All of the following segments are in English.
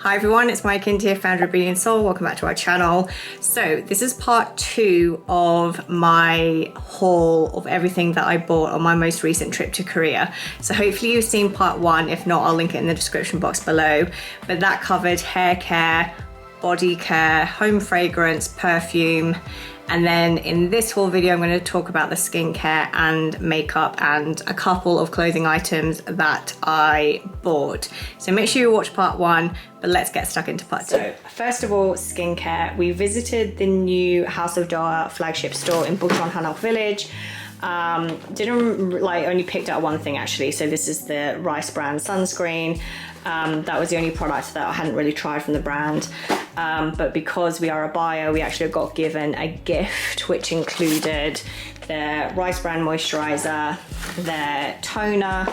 Hi everyone, it's Maree Kinder here, founder of Being Seoul. Welcome back to our channel. So this is part 2 of my haul of everything that I bought on my most recent trip to Korea. So hopefully you've seen part 1. If not, I'll link it in the description box below. But that covered hair care, body care, home fragrance, perfume. And then in this whole video, I'm going to talk about the skincare and makeup and a couple of clothing items that I bought. So make sure you watch part 1, but let's get stuck into part 2. So first of all, skincare. We visited the new House of Doa flagship store in Bukchon Hanok Village. Only picked out one thing actually. So this is the Rice brand sunscreen. That was the only product that I hadn't really tried from the brand. But because we are a buyer, we actually got given a gift which included their Rice brand moisturizer, their toner,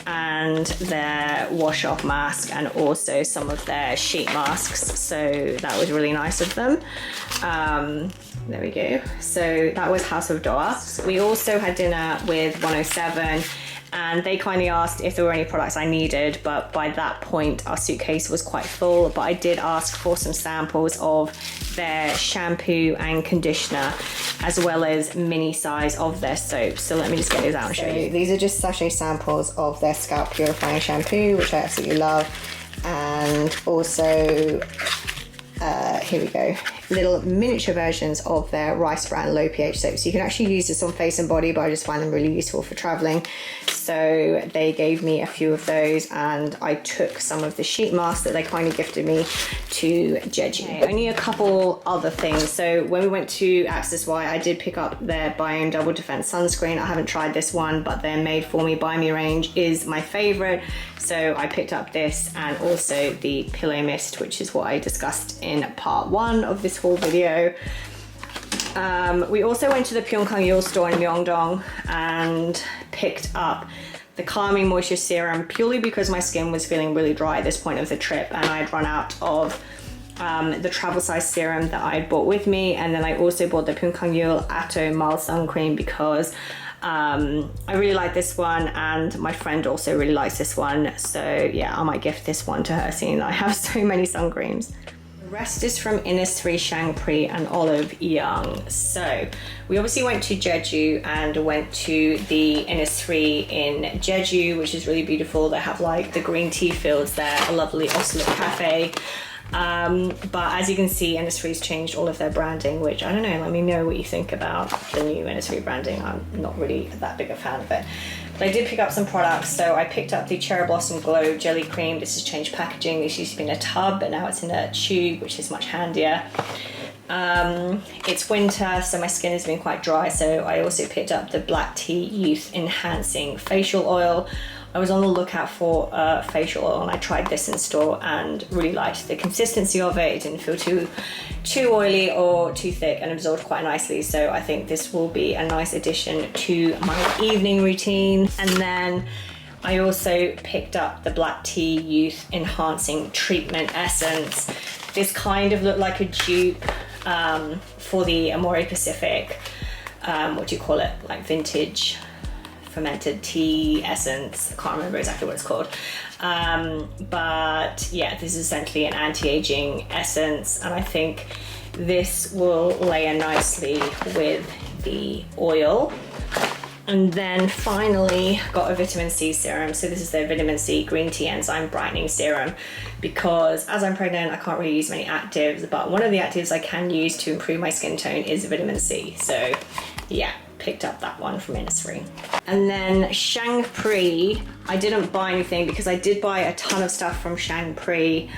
and their wash off mask, and also some of their sheet masks. So that was really nice of them. There we go. So that was House of Doa. We also had dinner with 107, and they kindly asked if there were any products I needed, but by that point our suitcase was quite full. But I did ask for some samples of their shampoo and conditioner, as well as mini size of their soap. So let me just get those out and show you. These are just sachet samples of their scalp purifying shampoo, which I absolutely love. And also, here we go, little miniature versions of their Rice brand low pH soap. So you can actually use this on face and body, but I just find them really useful for traveling. So they gave me a few of those, and I took some of the sheet masks that they kindly gifted me to Jeju. Okay, only a couple other things. So when we went to Access Y, I did pick up their Biome Double Defense sunscreen. I haven't tried this one, but their Made For Me By Me range is my favorite. So I picked up this, and also the Pillow Mist, which is what I discussed in part 1 of this whole video. We also went to the Pyeongkang store in Myeongdong and picked up the Calming Moisture Serum, purely because my skin was feeling really dry at this point of the trip, and I had run out of the travel size serum that I had bought with me. And then I also bought the Pyeongkang Atto Mild Sun Cream because I really like this one, and my friend also really likes this one. So yeah, I might gift this one to her, seeing that I have so many sun creams. The rest is from Innisfree, Shangri, and Olive Young. So we obviously went to Jeju and went to the Innisfree in Jeju, which is really beautiful. They have like the green tea fields there, a lovely Oslo cafe. But as you can see, Innisfree's changed all of their branding, which I don't know, let me know what you think about the new Innisfree branding. I'm not really that big a fan of it. But I did pick up some products. So I picked up the Cherry Blossom Glow Jelly Cream. This has changed packaging. This used to be in a tub, but now it's in a tube, which is much handier. It's winter, so my skin has been quite dry. So I also picked up the Black Tea Youth Enhancing Facial Oil. I was on the lookout for facial oil, and I tried this in store and really liked the consistency of it. It didn't feel too oily or too thick, and absorbed quite nicely. So I think this will be a nice addition to my evening routine. And then I also picked up the Black Tea Youth Enhancing Treatment Essence. This kind of looked like a dupe for the Amore Pacific, what do you call it, like vintage fermented tea essence. I can't remember exactly what it's called. But yeah, this is essentially an anti-aging essence, and I think this will layer nicely with the oil. And then finally got a vitamin C serum. So this is their vitamin C green tea enzyme brightening serum, because as I'm pregnant, I can't really use many actives, but one of the actives I can use to improve my skin tone is vitamin C. So yeah, picked up that one from Innisfree. And then Shangri, I didn't buy anything because I did buy a ton of stuff from Shangri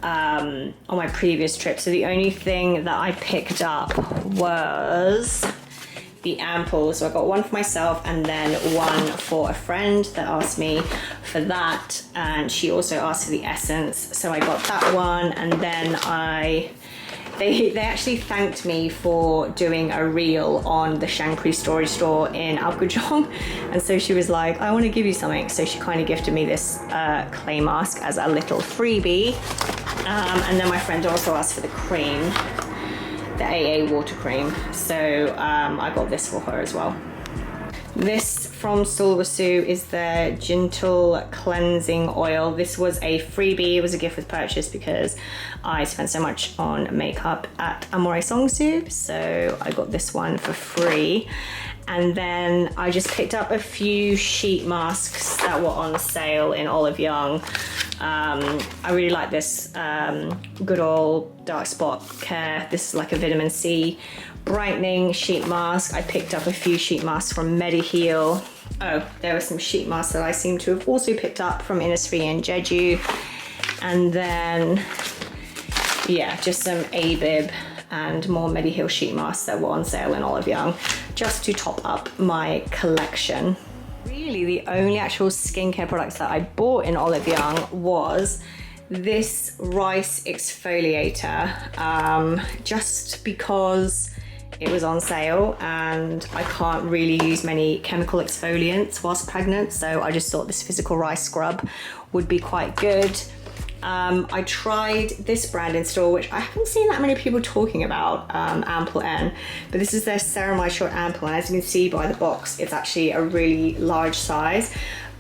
on my previous trip. So the only thing that I picked up was the ampoules. So I got one for myself and then one for a friend that asked me for that, and she also asked for the essence. So I got that one, and then they actually thanked me for doing a reel on the Shangri Story store in Apgujeong, and so she was like, I want to give you something. So she kind of gifted me this clay mask as a little freebie. And then my friend also asked for the cream, the AA water cream. So I got this for her as well. This from Seoul is the Gentle Cleansing Oil. This was a freebie. It was a gift with purchase because I spent so much on makeup at Maree Kinder, so I got this one for free. And then I just picked up a few sheet masks that were on sale in Olive Young. I really like this Good Old Dark Spot Care. This is like a vitamin C brightening sheet mask. I picked up a few sheet masks from Mediheal. Oh, there were some sheet masks that I seem to have also picked up from Innisfree and Jeju. And then, yeah, just some ABIB and more Mediheal sheet masks that were on sale in Olive Young, just to top up my collection. Really, the only actual skincare products that I bought in Olive Young was this rice exfoliator, just because it was on sale and I can't really use many chemical exfoliants whilst pregnant, so I just thought this physical rice scrub would be quite good. I tried this brand in store, which I haven't seen that many people talking about, Ample N, but this is their Ceramide Short Ample, and as you can see by the box, it's actually a really large size.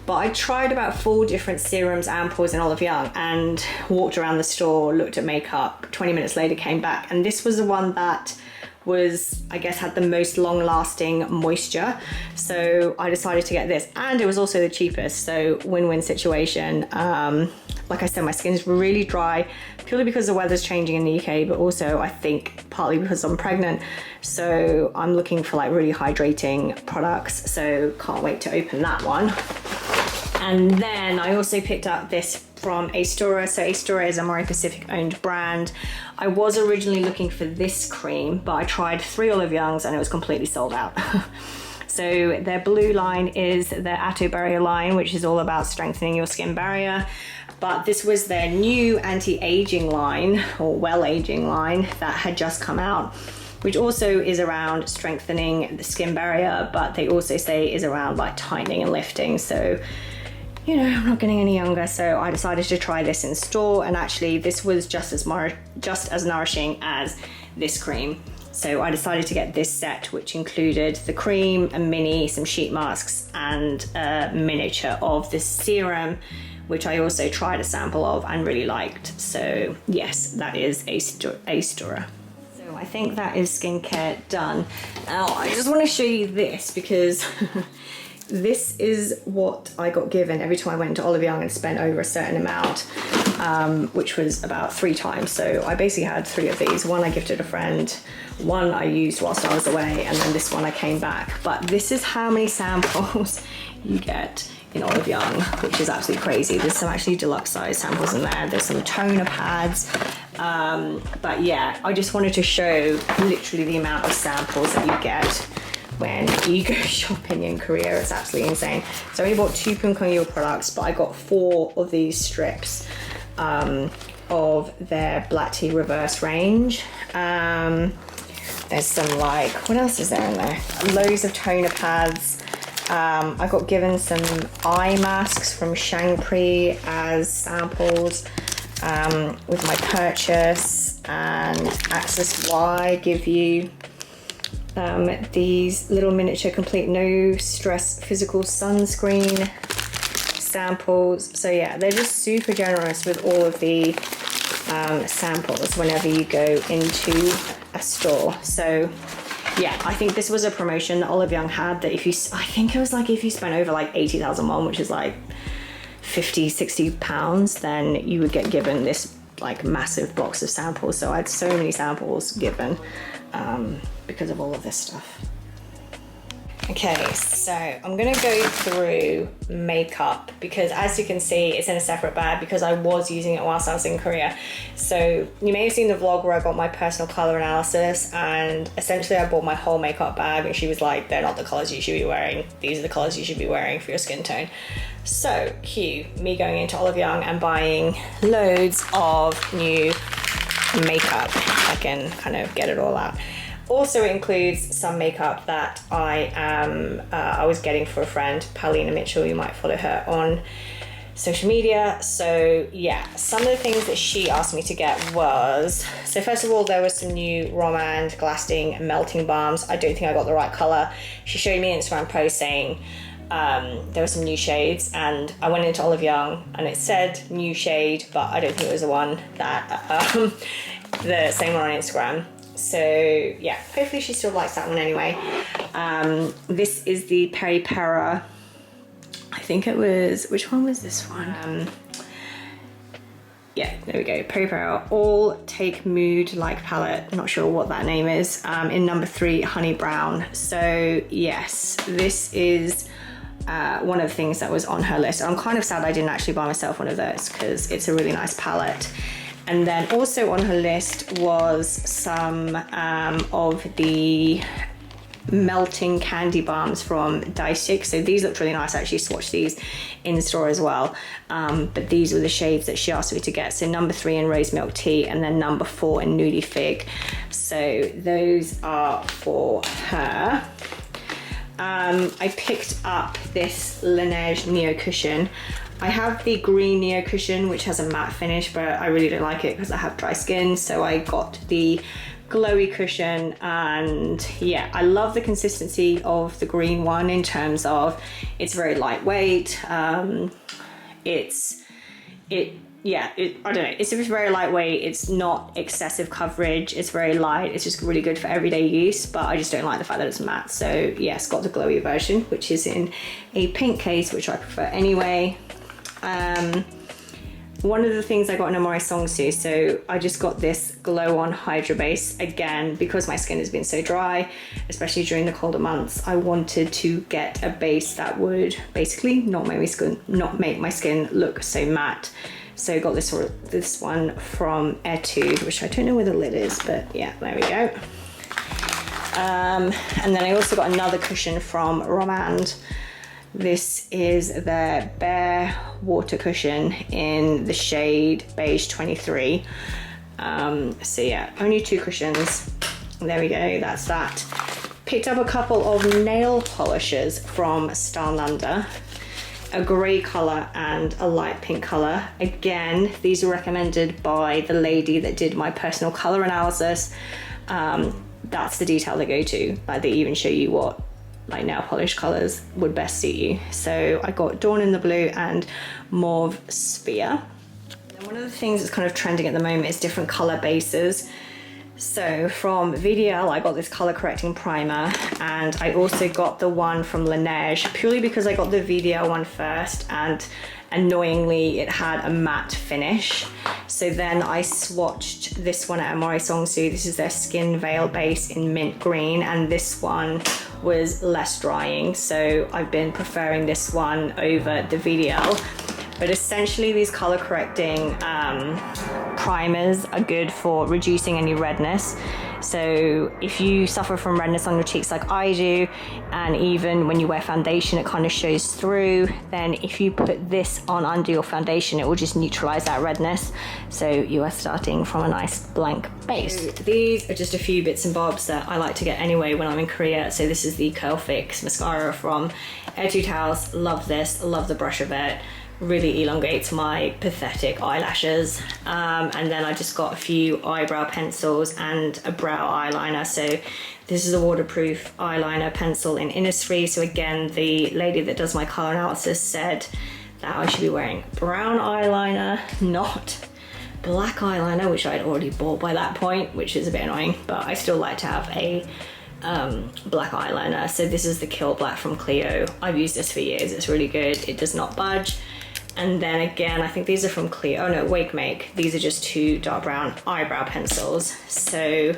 But I tried about 4 different serums, ampoules in Olive Young, and walked around the store, looked at makeup, 20 minutes later came back, and this was the one that was, I guess, had the most long-lasting moisture, so I decided to get this, and it was also the cheapest, so win-win situation. Like I said, my skin's really dry, purely because the weather's changing in the UK, but also I think partly because I'm pregnant, so I'm looking for like really hydrating products, so can't wait to open that one. And then I also picked up this from Astura. So Astura is a Maree Pacific owned brand. I was originally looking for this cream, but I tried 3 Olive Youngs and it was completely sold out. So their blue line is their Atto Barrier line, which is all about strengthening your skin barrier. But this was their new anti-aging line, or well-aging line, that had just come out, which also is around strengthening the skin barrier, but they also say is around like tightening and lifting. So, you know, I'm not getting any younger, so I decided to try this in store, and actually this was just as nourishing as this cream. So I decided to get this set, which included the cream, a mini, some sheet masks, and a miniature of this serum, which I also tried a sample of and really liked. So yes, that is Astura. So I think that is skincare done. Now I just want to show you this because this is what I got given every time I went to Olive Young and spent over a certain amount, which was about 3 times. So I basically had 3 of these. One I gifted a friend, one I used whilst I was away, and then this one I came back. But this is how many samples you get in Olive Young, which is absolutely crazy. There's some actually deluxe size samples in there. There's some toner pads. But yeah, I just wanted to show literally the amount of samples that you get when you go shopping in Korea. It's absolutely insane. So I only bought 2 Punkongyu products, but I got 4 of these strips of their black tea reverse range. There's some, like, what else is there in there? Loads of toner pads. I got given some eye masks from Shangri as samples with my purchase, and Access Y give you these little miniature complete no stress physical sunscreen samples. So yeah, they're just super generous with all of the samples whenever you go into a store. So yeah, I think this was a promotion that Olive Young had, that if you, I think it was like if you spent over like 80,000 won, which is like 50, 60 pounds, then you would get given this like massive box of samples. So I had so many samples given because of all of this stuff. Okay, so I'm gonna go through makeup because as you can see, it's in a separate bag because I was using it whilst I was in Korea. So you may have seen the vlog where I got my personal color analysis, and essentially I bought my whole makeup bag and she was like, they're not the colors you should be wearing. These are the colors you should be wearing for your skin tone. So cue me going into Olive Young and buying loads of new makeup. I can kind of get it all out. Also, it includes some makeup that I was getting for a friend, Paulina Mitchell. You might follow her on social media. So yeah, some of the things that she asked me to get was, so first of all, there was some new Romand Glasting Melting Balms. I don't think I got the right color. She showed me an Instagram post saying there were some new shades, and I went into Olive Young and it said new shade, but I don't think it was the one that the same one on Instagram. So yeah, hopefully she still likes that one anyway. This is the Peri Pera, I think it was, which one was this one? Yeah, there we go, Peri Pera All Take Mood Like palette. I'm not sure what that name is. In number 3, Honey Brown. So yes, this is one of the things that was on her list. I'm kind of sad I didn't actually buy myself one of those because it's a really nice palette. And then also on her list was some of the melting candy balms from Dystic. So these looked really nice. I actually swatched these in the store as well, but these were the shades that she asked me to get. So number 3 in Rose Milk Tea, and then number 4 in Nudie Fig. So those are for her. I picked up this Laneige Neo Cushion. I have the green Neo Cushion, which has a matte finish, but I really don't like it because I have dry skin. So I got the glowy cushion, and yeah, I love the consistency of the green one in terms of it's very lightweight. I don't know, it's very lightweight, it's not excessive coverage, it's very light, it's just really good for everyday use, but I just don't like the fact that it's matte. So yes, got the glowy version, which is in a pink case, which I prefer anyway. One of the things I got in a Maree Songsu, so I just got this Glow On Hydra Base. Again, because my skin has been so dry, especially during the colder months, I wanted to get a base that would basically not make my skin look so matte. So I got this one from Etude, which I don't know where the lid is, but yeah, there we go. And then I also got another cushion from Romand. This is their Bare Water Cushion in the shade Beige 23. So yeah, only 2 cushions. There we go, that's that. Picked up a couple of nail polishes from Starlander. A grey colour and a light pink colour. Again, these were recommended by the lady that did my personal colour analysis. That's the detail they go to. Like, they even show you what like nail polish colours would best suit you. So I got Dawn in the Blue and Mauve Sphere. And one of the things that's kind of trending at the moment is different colour bases. So from VDL, I got this color correcting primer, and I also got the one from Laneige purely because I got the VDL one first, and annoyingly it had a matte finish. So then I swatched this one at Maree Songsu. This is their Skin Veil base in mint green, and this one was less drying. So I've been preferring this one over the VDL. But essentially these color correcting primers are good for reducing any redness. So if you suffer from redness on your cheeks like I do, and even when you wear foundation it kind of shows through, then if you put this on under your foundation it will just neutralize that redness. So you are starting from a nice blank base. These are just a few bits and bobs that I like to get anyway when I'm in Korea. So this is the Curl Fix mascara from Etude House. Love this, love the brush of it. Really elongates my pathetic eyelashes. And then I just got a few eyebrow pencils and a brow eyeliner. So this is a waterproof eyeliner pencil in Innisfree. So again, the lady that does my color analysis said that I should be wearing brown eyeliner, not black eyeliner, which I'd already bought by that point, which is a bit annoying, but I still like to have a black eyeliner. So this is the Kill Black from Clio. I've used this for years, it's really good, it does not budge. And then again, I think these are from Clio, oh no, Wake Make. These are just 2 dark brown eyebrow pencils. So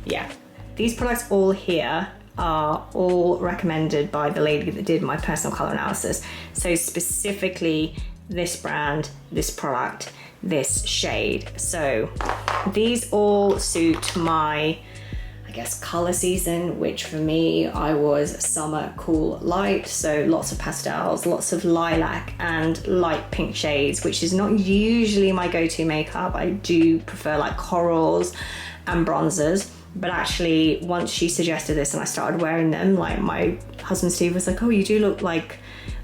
yeah, these products all here are all recommended by the lady that did my personal color analysis. So specifically this brand, this product, this shade. So these all suit my, I guess, color season, which for me, I was summer cool light. So lots of pastels, lots of lilac and light pink shades, which is not usually my go-to makeup. I do prefer like corals and bronzers. But actually, once she suggested this and I started wearing them, like my husband Steve was like, oh, you do look like,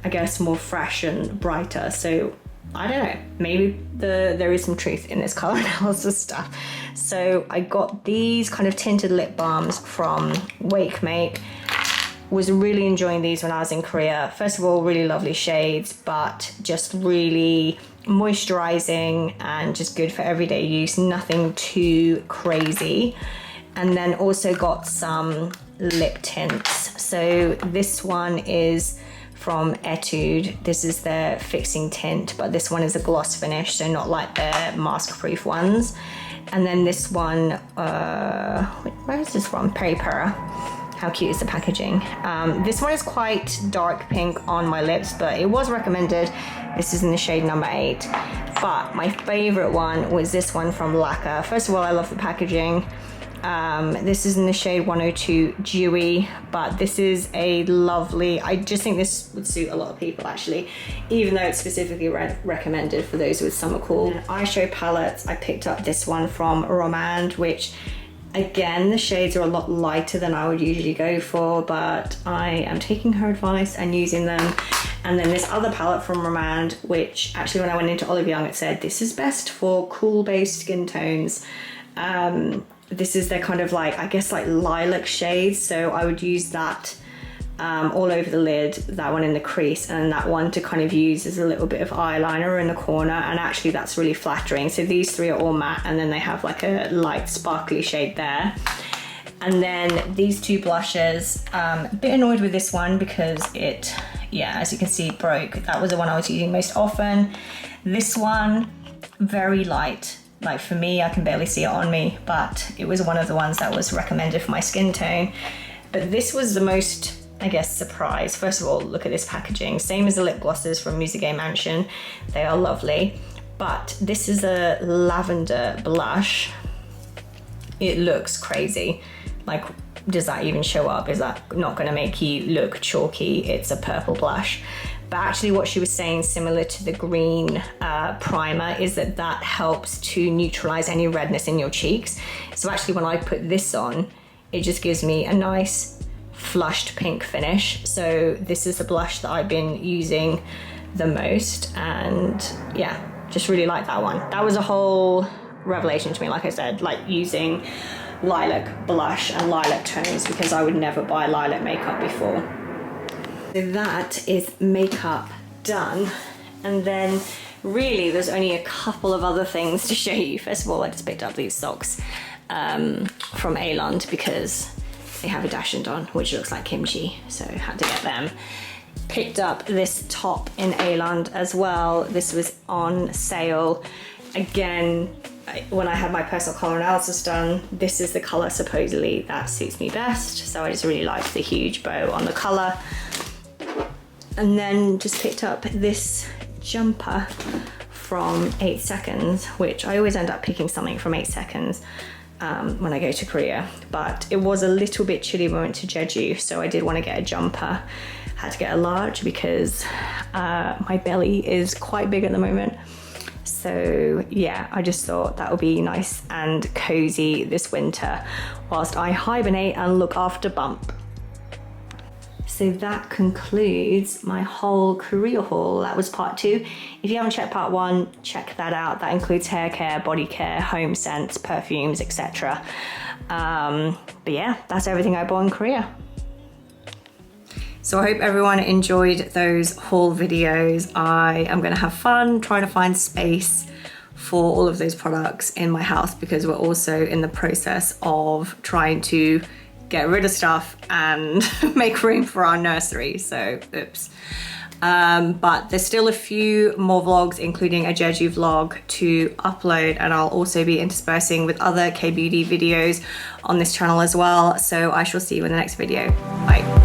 I guess, more fresh and brighter. So I don't know, maybe there is some truth in this color analysis stuff. So I got these kind of tinted lip balms from Wake Make. Was really enjoying these when I was in Korea. First of all, really lovely shades, but just really moisturizing and just good for everyday use, nothing too crazy. And then also got some lip tints. So this one is from Etude. This is their fixing tint, but this one is a gloss finish, so not like their mask proof ones. And then this one, where is this from? Peri Pera. How cute is the packaging? This one is quite dark pink on my lips, but it was recommended. This is in the shade number 8. But my favorite one was this one from Lacquer. First of all, I love the packaging. This is in the shade 102 Dewy, but this is a lovely, I just think this would suit a lot of people actually, even though it's specifically recommended for those with summer cool. Eyeshadow palettes, I picked up this one from Romand, which again, the shades are a lot lighter than I would usually go for, but I am taking her advice and using them. And then this other palette from Romand, which actually when I went into Olive Young, it said this is best for cool-based skin tones. This is their kind of like, I guess like lilac shades. So I would use that all over the lid, that one in the crease, and that one to kind of use as a little bit of eyeliner in the corner. And actually that's really flattering. So these three are all matte, and then they have like a light sparkly shade there. And then these two blushes, a bit annoyed with this one because it, yeah, as you can see, broke. That was the one I was using most often. This one, very light. Like for me, I can barely see it on me, but it was one of the ones that was recommended for my skin tone. But this was the most, I guess, surprise. First of all, look at this packaging. Same as the lip glosses from Musige Mansion. They are lovely. But this is a lavender blush. It looks crazy. Like, does that even show up? Is that not gonna make you look chalky? It's a purple blush. But actually what she was saying, similar to the green primer, is that that helps to neutralize any redness in your cheeks. So actually when I put this on, it just gives me a nice flushed pink finish. So this is the blush that I've been using the most, and yeah, just really like that one. That was a whole revelation to me, like I said, like using lilac blush and lilac tones, because I would never buy lilac makeup before. So that is makeup done. And then really there's only a couple of other things to show you. First of all, I just picked up these socks from Aeland because they have a dachshund on, which looks like kimchi, so I had to get them. Picked up this top in Aeland as well. This was on sale. Again, when I had my personal color analysis done, this is the color supposedly that suits me best. So I just really liked the huge bow on the color. And then just picked up this jumper from 8 Seconds, which I always end up picking something from 8 Seconds when I go to Korea. But it was a little bit chilly when we went to Jeju, so I did want to get a jumper. Had to get a large because my belly is quite big at the moment. So yeah, I just thought that would be nice and cozy this winter whilst I hibernate and look after Bump. So that concludes my whole Korea haul. That was part 2. If you haven't checked part 1, check that out. That includes hair care, body care, home scents, perfumes, etc. But yeah, that's everything I bought in Korea. So I hope everyone enjoyed those haul videos. I am gonna have fun trying to find space for all of those products in my house, because we're also in the process of trying to get rid of stuff and make room for our nursery, so oops. But there's still a few more vlogs, including a Jeju vlog to upload, and I'll also be interspersing with other K-beauty videos on this channel as well. So I shall see you in the next video. Bye.